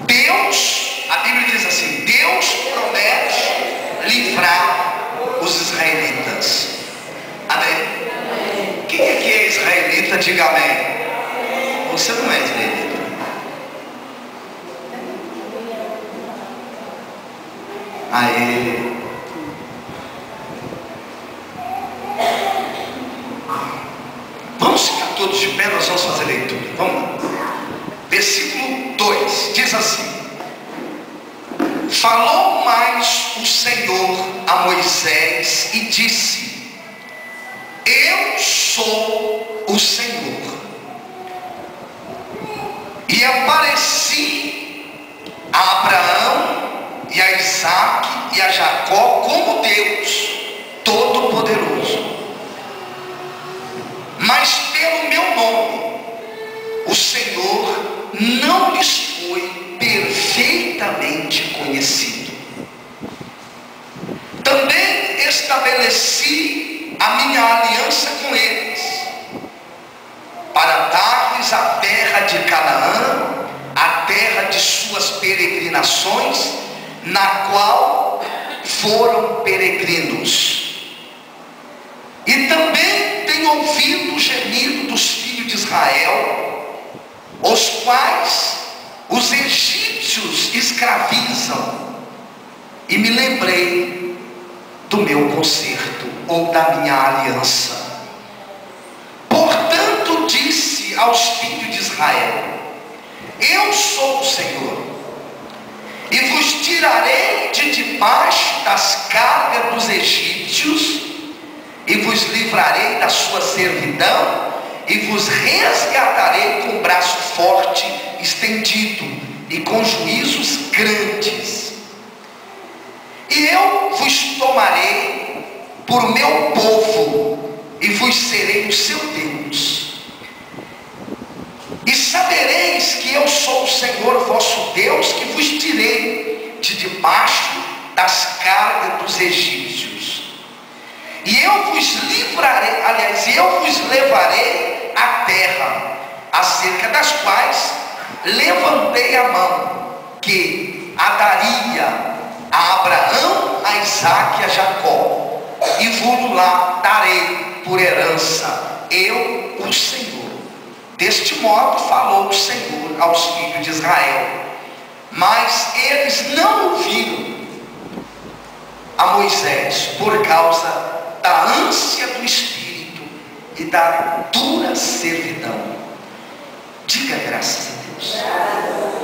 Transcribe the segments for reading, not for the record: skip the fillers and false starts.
Deus, a Bíblia diz assim, Deus promete livrar os israelitas. Amém? Quem é que é israelita? Diga amém. Você não é israelita. Aí, vamos ficar todos de pé, nós vamos fazer leitura. Vamos lá. Versículo 2 diz assim: falou mais o Senhor a Moisés e disse: eu sou o Senhor. E apareci a Abraão e a Isaque e a Jacó como Deus Todo-Poderoso. Mas pelo meu nome, o Senhor não lhes foi perfeitamente conhecido. Também estabeleci a minha aliança com eles, para dar-lhes a terra de Canaã, a terra de suas peregrinações, na qual foram peregrinos. E também tenho ouvido o gemido dos filhos de Israel, os quais os egípcios escravizam, e me lembrei do meu concerto, ou da minha aliança. Portanto disse aos filhos de Israel: eu sou o Senhor, e vos tirarei de debaixo das cargas dos egípcios, e vos livrarei da sua servidão, e vos resgatarei com o braço forte estendido, e com juízos grandes. E eu vos tomarei por meu povo, e vos serei o seu Deus. E sabereis que eu sou o Senhor vosso Deus, que vos tirei de debaixo das cargas dos egípcios. E eu vos livrarei, aliás, eu vos levarei à terra, acerca das quais levantei a mão, que a daria a Abraão, a Isaque e a Jacó, e vos lá darei por herança, eu, o Senhor. Deste modo falou o Senhor aos filhos de Israel, mas eles não ouviram a Moisés, por causa da ânsia do espírito e da dura servidão. Diga graças a Deus.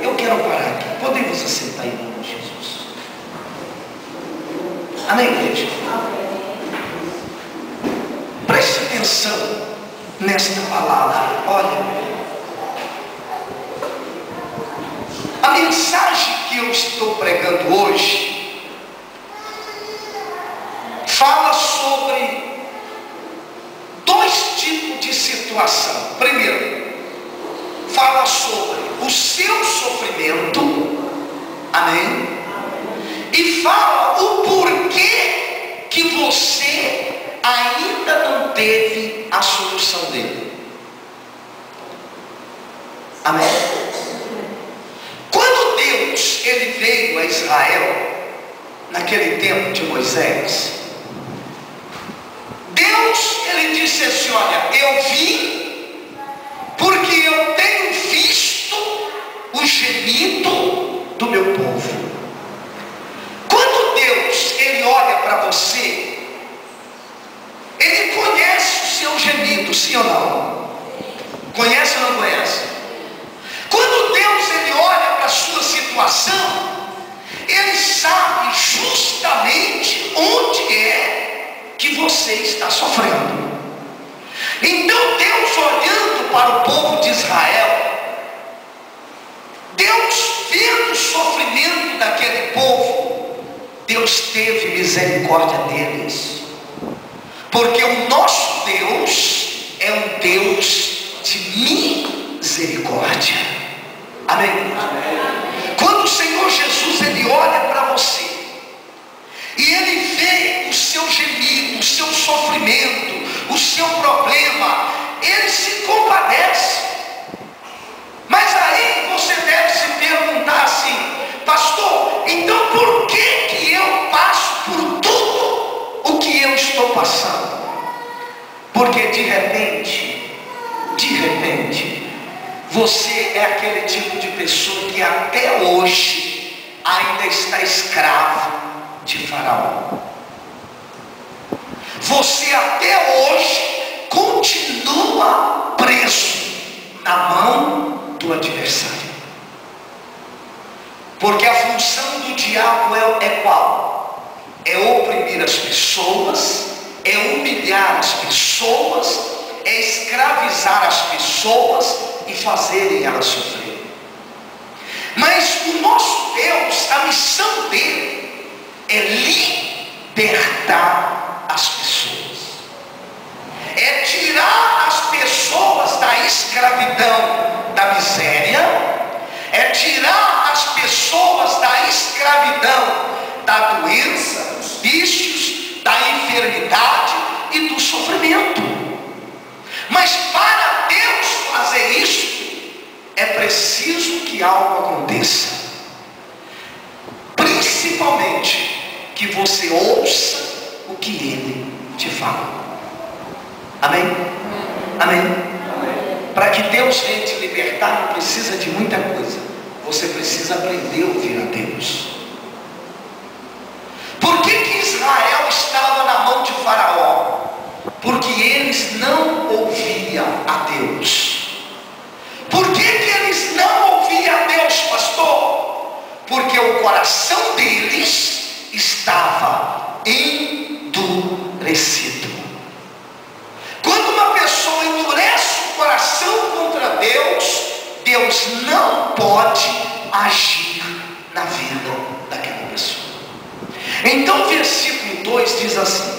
Eu quero parar aqui. Podemos assentar em nome de Jesus. Amém, igreja? Preste atenção nesta palavra. Olha, a mensagem que eu estou pregando hoje fala sobre dois tipos de situação. Primeiro, fala sobre o seu sofrimento, amém? E fala o porquê que você ainda não teve a solução dele, amém? Quando Deus ele veio a Israel, naquele tempo de Moisés, Deus, ele disse assim: olha, eu vim porque eu tenho visto o gemido do meu povo. Quando Deus, ele olha para você, ele conhece o seu gemido, sim ou não? Conhece ou não conhece? Quando Deus, ele olha para a sua situação, ele sabe justamente onde é que você está sofrendo. Então Deus, olhando para o povo de Israel, Deus vendo o sofrimento daquele povo, Deus teve misericórdia deles, porque o nosso Deus é um Deus de misericórdia. Amém? Amém. Quando o Senhor Jesus ele olha para você e ele vê o seu gemido, o seu sofrimento, o seu problema, ele se compadece. Mas aí você deve se perguntar Porque de repente, você é aquele tipo de pessoa que até hoje ainda está escravo de Faraó. Você até hoje continua preso na mão do adversário. Porque a função do diabo é qual? É oprimir as pessoas, é humilhar as pessoas, é escravizar as pessoas e fazerem elas sofrer. Mas o nosso Deus, a missão dele é libertar as pessoas, é tirar as pessoas da escravidão, da miséria, é tirar as pessoas da escravidão, da doença, dos vícios, da enfermidade e do sofrimento. Mas para Deus fazer isso, é preciso que algo aconteça. Principalmente que você ouça o que Ele te fala. Amém? Amém? Para que Deus venha te libertar, não precisa de muita coisa. Você precisa aprender a ouvir a Deus. Por que Israel estava na mão de Faraó? Porque eles não ouviam a Deus. Por que eles não ouviam a Deus, pastor? Porque o coração deles estava endurecido. Quando uma pessoa endurece o coração contra Deus, Deus não pode agir na vida daquela pessoa. Então o versículo 2 diz assim: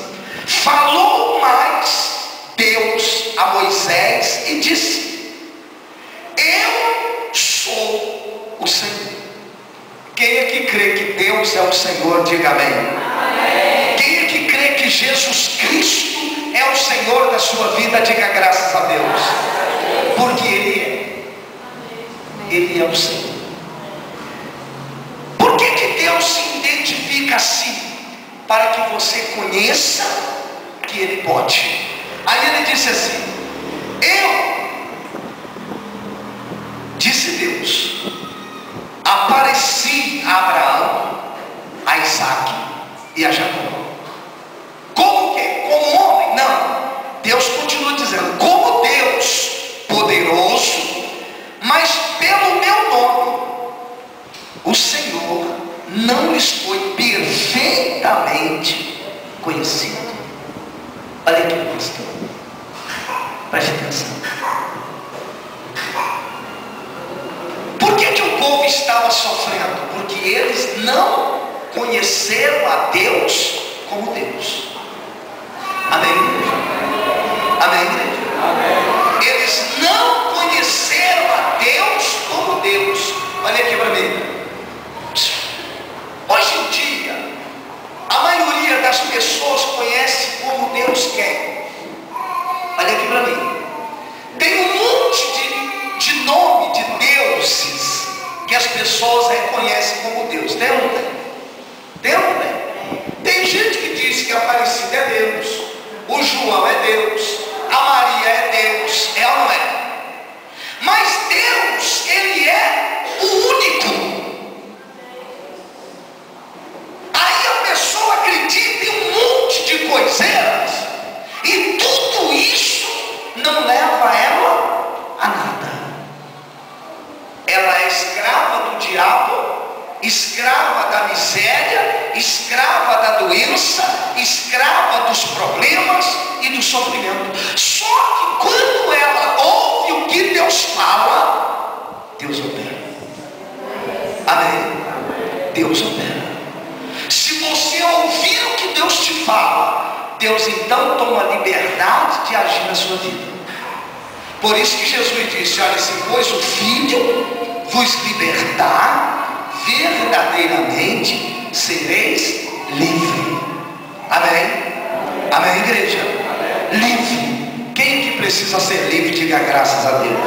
falou mais Deus a Moisés e disse: eu sou o Senhor. Quem é que crê que Deus é o Senhor? Diga amém. Amém. Quem é que crê que Jesus Cristo é o Senhor da sua vida? Diga graças a Deus. Porque Ele é. Ele é o Senhor. Por que Deus se identifica assim? Para que você conheça que Ele pode. Aí Ele disse assim: disse Deus, apareci a Abraão, a Isaac e a Jacó. Como que? Como homem? Não. Deus continua dizendo, como Deus poderoso, mas pelo meu nome, o Senhor não lhes foi perfeitamente conhecido. Olha aqui, pastor, preste atenção. Por que o povo estava sofrendo? Porque eles não conheceram a Deus como Deus. Amém, igreja? Amém, igreja? Amém. Eles não conheceram a Deus como Deus. Olha aqui para mim. Hoje em dia, a maioria das pessoas conhece como Deus quer. Olha aqui para mim. Tem um monte de nome de deuses que as pessoas reconhecem como Deus. Tem ou não tem? Tem ou não tem? Tem gente que diz que a Aparecida é Deus, o João é Deus, a Maria é Deus, é ou não é? Mas Deus, Ele é o único. Aí a pessoa acredita em um monte de coiseiras e tudo isso não leva ela a nada. Ela é escrava do diabo, escrava da miséria, escrava da doença, escrava dos problemas e do sofrimento. Só que quando ela ouve o que Deus fala, Deus opera. Amém? Deus opera. Se você ouvir o que Deus te fala, Deus então toma liberdade de agir na sua vida. Por isso que Jesus disse: olha, se pois o Filho vos libertar, verdadeiramente sereis livre. Amém? Amém, igreja? Amém. Livre. Quem que precisa ser livre? Diga graças a Deus.